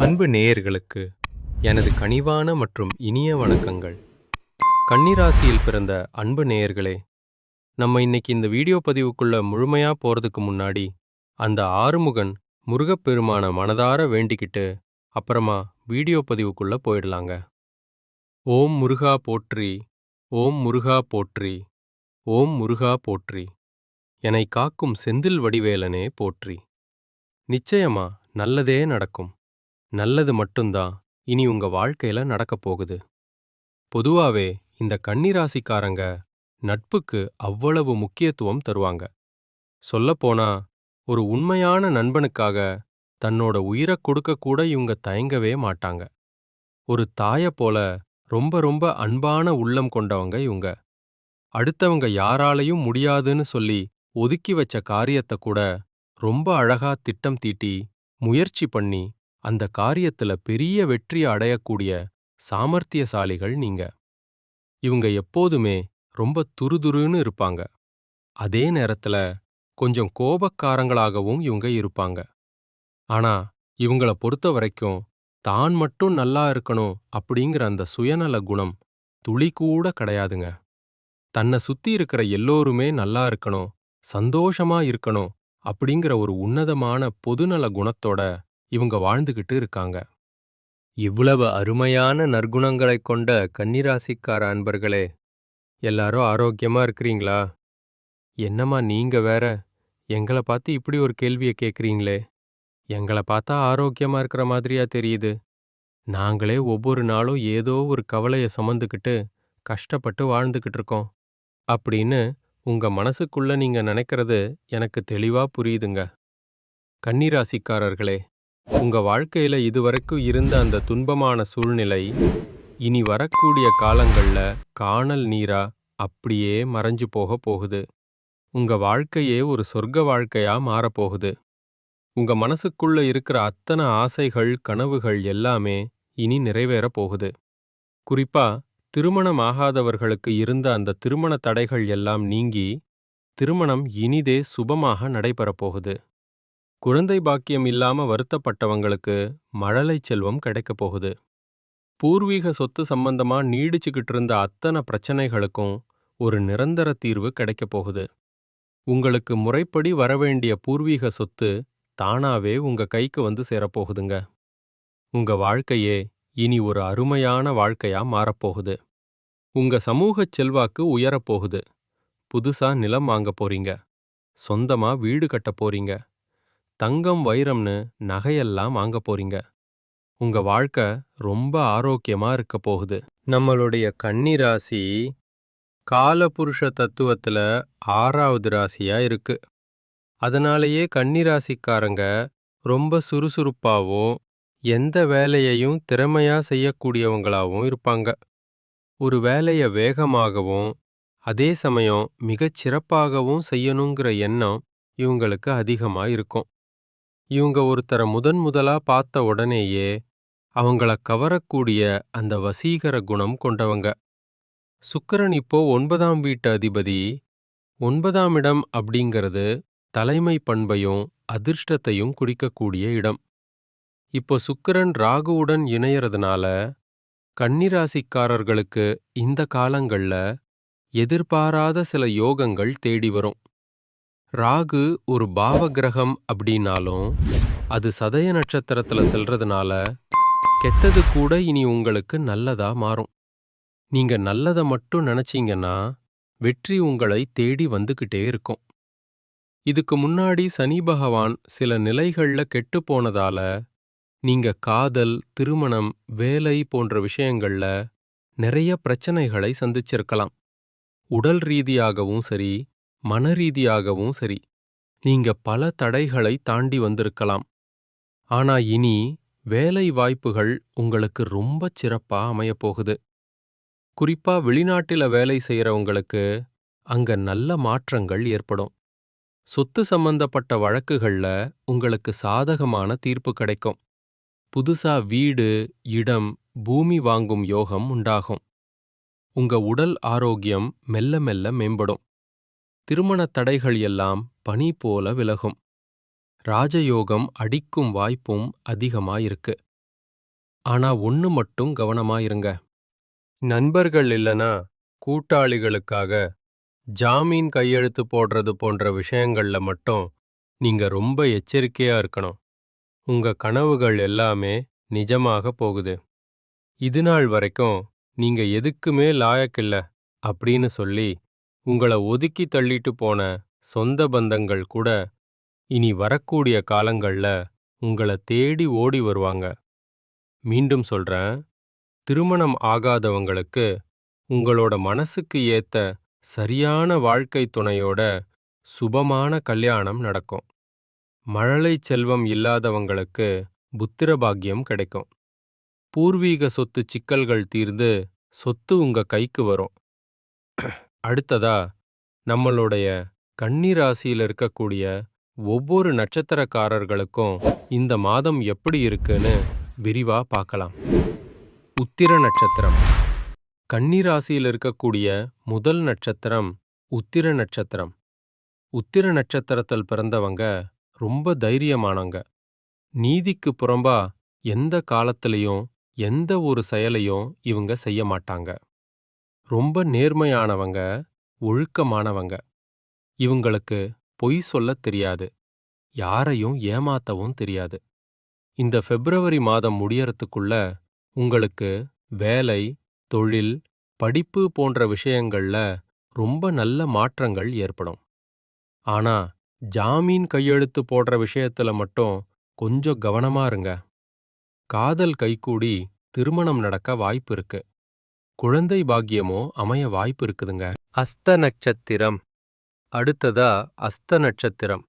அன்பு நேயர்களுக்கு எனது கனிவான மற்றும் இனிய வணக்கங்கள். கன்னிராசியில் பிறந்த அன்பு நேயர்களே, நம்ம இன்னைக்கு இந்த வீடியோ பதிவுக்குள்ள முழுமையா போறதுக்கு முன்னாடி அந்த ஆறுமுகன் முருகப்பெருமான மனதார வேண்டிக்கிட்டு அப்புறமா வீடியோ பதிவுக்குள்ள போயிடலாங்க. ஓம் முருகா போற்றி, ஓம் முருகா போற்றி, ஓம் முருகா போற்றி, என்னை காக்கும் செந்தில் வடிவேலனே போற்றி. நிச்சயமா நல்லதே நடக்கும். நல்லது மட்டும்தான் இனி உங்க வாழ்க்கையில நடக்கப் போகுது. பொதுவாவே இந்த கன்னிராசிக்காரங்க நட்புக்கு அவ்வளவு முக்கியத்துவம் தருவாங்க. சொல்லப்போனா ஒரு உண்மையான நண்பனுக்காக தன்னோட உயிரைக் கொடுக்க கூட இவங்க தயங்கவே மாட்டாங்க. ஒரு தாயைப் போல ரொம்ப ரொம்ப அன்பான உள்ளம் கொண்டவங்க இவங்க. அடுத்தவங்க யாராலையும் முடியாதுன்னு சொல்லி ஒதுக்கி வச்ச காரியத்தை கூட ரொம்ப அழகா திட்டம் தீட்டி முயற்சி பண்ணி அந்த காரியத்துல பெரிய வெற்றி அடையக்கூடிய சாமர்த்தியசாலிகள் நீங்க. இவங்க எப்போதுமே ரொம்ப துருதுருன்னு இருப்பாங்க. அதே நேரத்துல கொஞ்சம் கோபக்காரங்களாகவும் இவங்க இருப்பாங்க. ஆனா இவங்கள பொறுத்த வரைக்கும் தான் மட்டும் நல்லா இருக்கணும் அப்படிங்கிற அந்த சுயநல குணம் துளி கூட கிடையாதுங்க. தன்னை சுத்தி இருக்கிற எல்லோருமே நல்லா இருக்கணும், சந்தோஷமா இருக்கணும் அப்படிங்கிற ஒரு உன்னதமான பொதுநல குணத்தோட இவங்க வாழ்ந்துகிட்டு இருக்காங்க. இவ்வளவு அருமையான நற்குணங்களைக் கொண்ட கன்னிராசிக்கார அன்பர்களே, எல்லாரும் ஆரோக்கியமா இருக்கிறீங்களா? என்னம்மா நீங்க வேற எங்களை பார்த்து இப்படி ஒரு கேள்வியை கேட்குறீங்களே? எங்களை பார்த்தா ஆரோக்கியமா இருக்கிற மாதிரியா தெரியுது. நாங்களே ஒவ்வொரு நாளும் ஏதோ ஒரு கவலையை சுமந்துக்கிட்டு கஷ்டப்பட்டு வாழ்ந்துக்கிட்டு இருக்கோம் அப்படின்னு உங்க மனசுக்குள்ள நீங்க நினைக்கிறது எனக்கு தெளிவா புரியுதுங்க. கன்னிராசிக்காரர்களே, உங்க வாழ்க்கையில இதுவரைக்கும் இருந்த அந்த துன்பமான சூழ்நிலை இனி வரக்கூடிய காலங்கள்ல காணல் நீரா அப்படியே மறைஞ்சு போக போகுது. உங்க வாழ்க்கையே ஒரு சொர்க்க வாழ்க்கையா மாறப்போகுது. உங்க மனசுக்குள்ள இருக்கிற அத்தனை ஆசைகள் கனவுகள் எல்லாமே இனி நிறைவேற போகுது. குறிப்பா திருமணம் ஆகாதவர்களுக்கு இருந்த அந்த திருமண தடைகள் எல்லாம் நீங்கி திருமணம் இனிதே சுபமாக நடைபெறப் போகுது. குழந்தை பாக்கியம் இல்லாம வருத்தப்பட்டவங்களுக்கு மழலை செல்வம் கிடைக்கப் போகுது. பூர்வீக சொத்து சம்பந்தமா நீடிச்சுக்கிட்டு இருந்த அத்தனை பிரச்சனைகளுக்கும் ஒரு நிரந்தர தீர்வு கிடைக்கப் போகுது. உங்களுக்கு முறைப்படி வரவேண்டிய பூர்வீக சொத்து தானாவே உங்க கைக்கு வந்து சேரப்போகுதுங்க. உங்க வாழ்க்கையே இனி ஒரு அருமையான வாழ்க்கையா மாறப்போகுது. உங்க சமூகச் செல்வாக்கு உயரப்போகுது. புதுசா நிலம் வாங்க போறீங்க. சொந்தமா வீடு கட்ட போறீங்க. தங்கம் வைரம்னு நகையெல்லாம் வாங்க போறீங்க. உங்க வாழ்க்கை ரொம்ப ஆரோக்கியமா இருக்க போகுது. நம்மளுடைய கன்னிராசி காலபுருஷ தத்துவத்துல 6வது ராசியா இருக்கு. அதனாலேயே கன்னிராசிக்காரங்க ரொம்ப சுறுசுறுப்பாவும் எந்த வேலையையும் திறமையா செய்யக்கூடியவங்களாவும் இருப்பாங்க. ஒரு வேலையை வேகமாகவும் அதே சமயம் மிகச் சிறப்பாகவும் செய்யணுங்கிற எண்ணம் இவங்களுக்கு அதிகமா இருக்கும். இவங்க ஒருத்தரை முதலா பார்த்த உடனேயே அவங்கள கவரக்கூடிய அந்த வசீகர குணம் கொண்டவங்க. சுக்கிரன் இப்போ 9ஆம் வீட்டு அதிபதி. 9ஆம் இடம் அப்படிங்கிறது தலைமை பண்பையும் அதிர்ஷ்டத்தையும் குறிக்கக்கூடிய இடம். இப்போ சுக்கிரன் ராகுவுடன் இணையறதுனால கன்னிராசிக்காரர்களுக்கு இந்த காலங்கள்ல எதிர்பாராத சில யோகங்கள் தேடி வரும். ராகு ஒரு பாவகிரகம் அப்படின்னாலும் அது சதய நட்சத்திரத்துல செல்றதுனால கெட்டது கூட இனி உங்களுக்கு நல்லதா மாறும். நீங்க நல்லதை மட்டும் நினைச்சீங்கன்னா வெற்றி உங்களை தேடி வந்துகிட்டே இருக்கும். இதுக்கு முன்னாடி சனி பகவான் சில நிலைகள்ல கெட்டு போனதால நீங்க காதல், திருமணம், வேலை போன்ற விஷயங்கள்ல நிறைய பிரச்சனைகளை சந்திச்சிருக்கலாம். உடல் ரீதியாகவும் சரி, மனரீதியாகவும் சரி, நீங்க பல தடைகளை தாண்டி வந்திருக்கலாம். ஆனா இனி வேலை வாய்ப்புகள் உங்களுக்கு ரொம்ப சிறப்பா அமையப்போகுது. குறிப்பா வெளிநாட்டில வேலை செய்யறவங்களுக்கு அங்க நல்ல மாற்றங்கள் ஏற்படும். சொத்து சம்பந்தப்பட்ட வழக்குகள்ல உங்களுக்கு சாதகமான தீர்ப்பு கிடைக்கும். புதுசா வீடு, இடம், பூமி வாங்கும் யோகம் உண்டாகும். உங்க உடல் ஆரோக்கியம் மெல்ல மெல்ல மேம்படும். திருமணத் தடைகள் எல்லாம் பனி போல விலகும். ராஜயோகம் அடிக்கும் வாய்ப்பும் அதிகமாயிருக்கு. ஆனா ஒண்ணு மட்டும் கவனமா இருங்க. நண்பர்கள் இல்லனா கூட்டாளிகளுக்காக ஜாமீன் கையெழுத்து போடுறது போன்ற விஷயங்கள்ல மட்டும் நீங்க ரொம்ப எச்சரிக்கையா இருக்கணும். உங்க கனவுகள் எல்லாமே நிஜமாக போகுது. இதுநாள் வரைக்கும் நீங்க எதுக்குமே லாயக்கில்ல அப்படின்னு சொல்லி உங்கள ஒதுக்கி தள்ளிட்டு போன சொந்த பந்தங்கள் கூட இனி வரக்கூடிய காலங்கள்ல உங்கள தேடி ஓடி வருவாங்க. மீண்டும் சொல்றேன், திருமணம் ஆகாதவங்களுக்கு உங்களோட மனசுக்கு ஏத்த சரியான வாழ்க்கை துணையோட சுபமான கல்யாணம் நடக்கும். மழலை செல்வம் இல்லாதவங்களுக்கு புத்திர பாக்கியம் கிடைக்கும். பூர்வீக சொத்து சிக்கல்கள் தீர்ந்து சொத்து உங்க கைக்கு வரும். அடுத்ததா நம்மளுடைய கன்னி ராசியில இருக்கக்கூடிய ஒவ்வொரு நட்சத்திரக்காரர்களுக்கும் இந்த மாதம் எப்படி இருக்குன்னு விரிவா பார்க்கலாம். உத்திர நட்சத்திரம். கன்னி ராசியில் இருக்கக்கூடிய முதல் நட்சத்திரம் உத்திர நட்சத்திரம். உத்திர நட்சத்திரத்தில் பிறந்தவங்க ரொம்ப தைரியமானவங்க. நீதிக்கு புறம்பா எந்த காலத்திலையும் எந்த ஒரு செயலையும் இவங்க செய்ய மாட்டாங்க. ரொம்ப நேர்மையானவங்க, ஒழுக்கமானவங்க. இவங்களுக்கு பொய் சொல்லத் தெரியாது. யாரையும் ஏமாத்தவும் தெரியாது. இந்த பிப்ரவரி மாதம் முடியறதுக்குள்ள உங்களுக்கு வேலை, தொழில், படிப்பு போன்ற விஷயங்கள்ல ரொம்ப நல்ல மாற்றங்கள் ஏற்படும். ஆனா ஜாமீன் கையெழுத்து போடுற விஷயத்துல மட்டும் கொஞ்சம் கவனமா இருங்க. காதல் கைகூடி திருமணம் நடக்க வாய்ப்பு இருக்கு. குழந்தை பாக்கியமோ அமைய வாய்ப்பு இருக்குதுங்க. அஸ்த நட்சத்திரம். அடுத்ததா அஸ்த நட்சத்திரம்.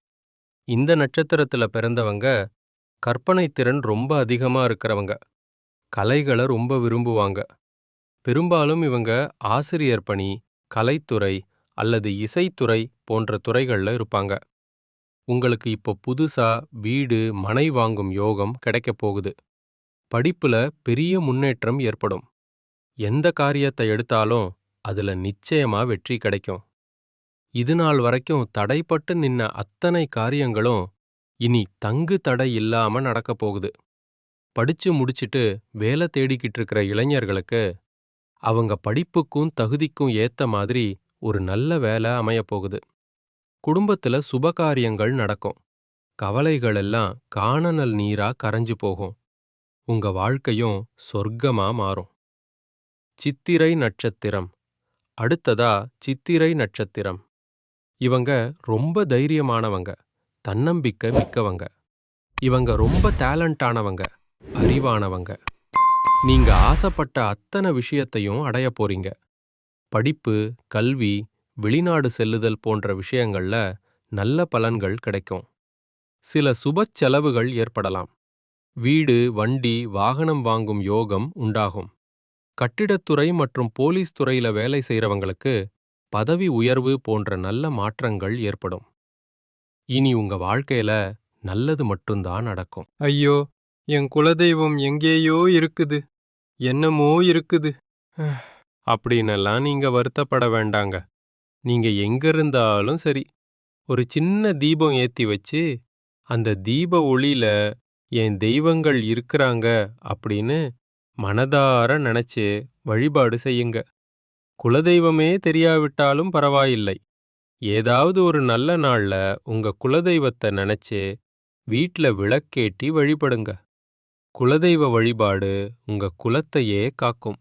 இந்த நட்சத்திரத்துல பிறந்தவங்க கற்பனை திறன் ரொம்ப அதிகமா இருக்கிறவங்க. கலைகளை ரொம்ப விரும்புவாங்க. பெரும்பாலும் இவங்க ஆசிரியர் பணி, கலைத்துறை அல்லது இசைத்துறை போன்ற துறைகள்ல இருப்பாங்க. உங்களுக்கு இப்போ புதுசா வீடு, மனை வாங்கும் யோகம் கிடைக்கப் போகுது. படிப்புல பெரிய முன்னேற்றம் ஏற்படும். எந்த காரியத்தை எடுத்தாலும் அதுல நிச்சயமா வெற்றி கிடைக்கும். இதுநாள் வரைக்கும் தடைப்பட்டு நின்ன அத்தனை காரியங்களும் இனி தங்கு தடை இல்லாம நடக்கப் போகுது. படிச்சு முடிச்சிட்டு வேலை தேடிக்கிட்டு இருக்கிற இளைஞர்களுக்கு அவங்க படிப்புக்கும் தகுதிக்கும் ஏத்த மாதிரி ஒரு நல்ல வேலை அமையப் போகுது. குடும்பத்துல சுபகாரியங்கள் நடக்கும். கவலைகள் எல்லாம் காணனல் நீரா கரைஞ்சு போகும். உங்க வாழ்க்கையும் சொர்க்கமா மாறும். சித்திரை நட்சத்திரம். அடுத்ததா சித்திரை நட்சத்திரம். இவங்க ரொம்ப தைரியமானவங்க, தன்னம்பிக்கை மிக்கவங்க. இவங்க ரொம்ப டேலண்டானவங்க, அறிவானவங்க. நீங்க ஆசைப்பட்ட அத்தனை விஷயத்தையும் அடைய போறீங்க. படிப்பு, கல்வி, வெளிநாடு செல்லுதல் போன்ற விஷயங்கள்ல நல்ல பலன்கள் கிடைக்கும். சில சுபச் செலவுகள் ஏற்படலாம். வீடு, வண்டி, வாகனம் வாங்கும் யோகம் உண்டாகும். கட்டிடத்துறை மற்றும் போலீஸ் துறையில வேலை செய்றவங்களுக்கு பதவி உயர்வு போன்ற நல்ல மாற்றங்கள் ஏற்படும். இனி உங்க வாழ்க்கையில நல்லது மட்டும்தான் நடக்கும். ஐயோ, என் குலதெய்வம் எங்கேயோ இருக்குது, என்னமோ இருக்குது அப்படின்னெல்லாம் நீங்க வருத்தப்பட வேண்டாங்க. நீங்க எங்க இருந்தாலும் சரி, ஒரு சின்ன தீபம் ஏத்தி வச்சு அந்த தீப ஒளியில என் தெய்வங்கள் இருக்கிறாங்க அப்படின்னு மனதார நினைச்சு வழிபாடு செய்யுங்க. குலதெய்வமே தெரியாவிட்டாலும் பரவாயில்லை. ஏதாவது ஒரு நல்ல நாள்ல உங்க குலதெய்வத்தை நினைச்சு வீட்ல விளக்கேற்றி வழிபடுங்க. குலதெய்வ வழிபாடு உங்க குலத்தையே காக்கும்.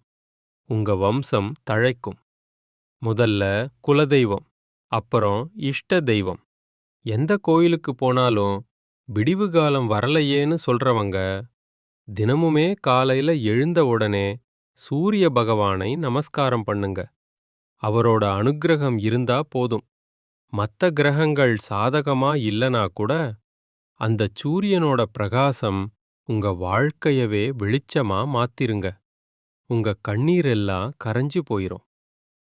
உங்க வம்சம் தழைக்கும். முதல்ல குலதெய்வம், அப்புறம் இஷ்ட தெய்வம். எந்த கோயிலுக்கு போனாலும் விடிவு காலம் வரலையேன்னு சொல்றவங்க தினமுமே காலையில எழுந்த உடனே சூரிய பகவானை நமஸ்காரம் பண்ணுங்க. அவரோட அனுக்கிரகம் இருந்தா போதும். மத்த கிரகங்கள் சாதகமா இல்லனா கூட அந்த சூரியனோட பிரகாசம் உங்க வாழ்க்கையவே வெளிச்சமா மாத்திருங்க. உங்க கண்ணீரெல்லாம் கரைஞ்சு போயிரும்.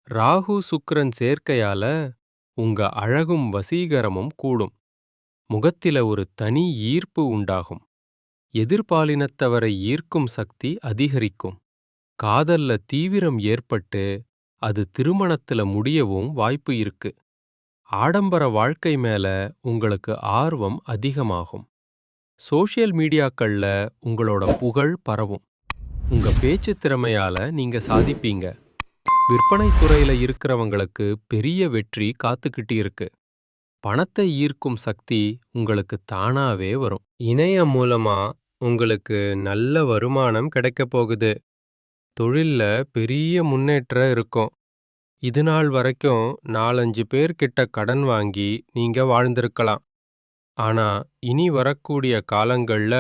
ராகு சுக்கிரன் சேர்க்கையால உங்க அழகும் வசீகரமும் கூடும். முகத்தில ஒரு தனி ஈர்ப்பு உண்டாகும். எதிர்பாலினத்தவரை ஈர்க்கும் சக்தி அதிகரிக்கும். காதல்ல தீவிரம் ஏற்பட்டு அது திருமணத்துல முடியவும் வாய்ப்பு இருக்கு. ஆடம்பர வாழ்க்கை மேல உங்களுக்கு ஆர்வம் அதிகமாகும். சோஷியல் மீடியாக்கள்ல உங்களோட புகழ் பரவும். உங்க பேச்சு திறமையால நீங்க சாதிப்பீங்க. விற்பனை துறையில இருக்கிறவங்களுக்கு பெரிய வெற்றி காத்துக்கிட்டு இருக்கு. பணத்தை ஈர்க்கும் சக்தி உங்களுக்கு தானாவே வரும். இணையம் மூலமா உங்களுக்கு நல்ல வருமானம் கிடைக்கப் போகுது. தொழில்ல பெரிய முன்னேற்றம் இருக்கும். இது நாள் வரைக்கும் 4-5 பேர்கிட்ட கடன் வாங்கி நீங்க வாழ்ந்திருக்கலாம். ஆனா இனி வரக்கூடிய காலங்கள்ல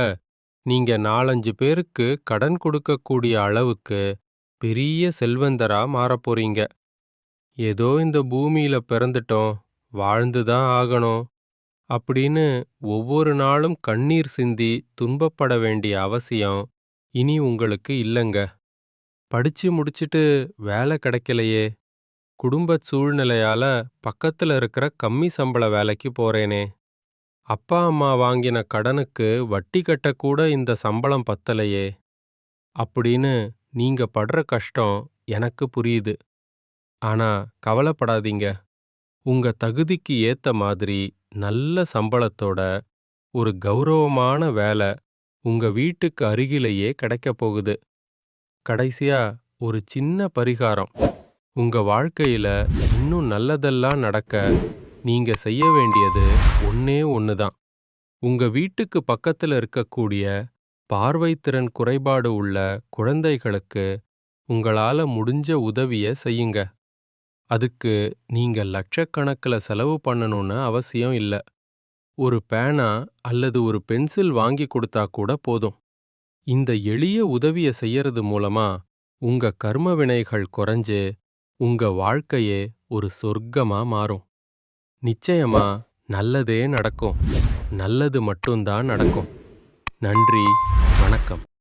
நீங்க 4-5 பேருக்கு கடன் கொடுக்கக்கூடிய அளவுக்கு பெரிய செல்வந்தரா மாறப் போறீங்க. ஏதோ இந்த பூமியில பிறந்துட்டோம், வாழ்ந்துதான் ஆகணும் அப்படின்னு ஒவ்வொரு நாளும் கண்ணீர் சிந்தி துன்பப்பட வேண்டிய அவசியம் இனி உங்களுக்கு இல்லங்க. படிச்சு முடிச்சிட்டு வேலை கிடைக்கலையே, குடும்ப சூழ்நிலையால பக்கத்துல இருக்கிற கம்மி சம்பள வேலைக்கு போறேனே, அப்பா அம்மா வாங்கின கடனுக்கு வட்டி கட்டக்கூட இந்த சம்பளம் பத்தலையே அப்படின்னு நீங்க படுற கஷ்டம் எனக்கு புரியுது. ஆனா கவலைப்படாதீங்க. உங்க தகுதிக்கு ஏத்த மாதிரி நல்ல சம்பளத்தோட ஒரு கௌரவமான வேலை உங்க வீட்டுக்கு அருகிலேயே கிடைக்கப் போகுது. கடைசியா ஒரு சின்ன பரிகாரம். உங்க வாழ்க்கையில இன்னும் நல்லதெல்லாம் நடக்க நீங்க செய்ய வேண்டியது ஒண்ணே ஒண்ணுதான். உங்க வீட்டுக்கு பக்கத்துல இருக்கக்கூடிய பார்வைத்திறன் குறைபாடு உள்ள குழந்தைகளுக்கு உங்களால முடிஞ்ச உதவிய செய்யுங்க. அதுக்கு நீங்க லட்சக்கணக்கில் செலவு பண்ணணும்னு அவசியம் இல்ல. ஒரு பேனா அல்லது ஒரு பென்சில் வாங்கி கொடுத்தா கூட போதும். இந்த எளிய உதவிய செய்யறது மூலமா உங்க கர்ம வினைகள் குறைஞ்சு உங்க வாழ்க்கையே ஒரு சொர்க்கமா மாறும். நிச்சயமா நல்லதே நடக்கும். நல்லது மட்டும்தான் நடக்கும். நன்றி. வணக்கம்.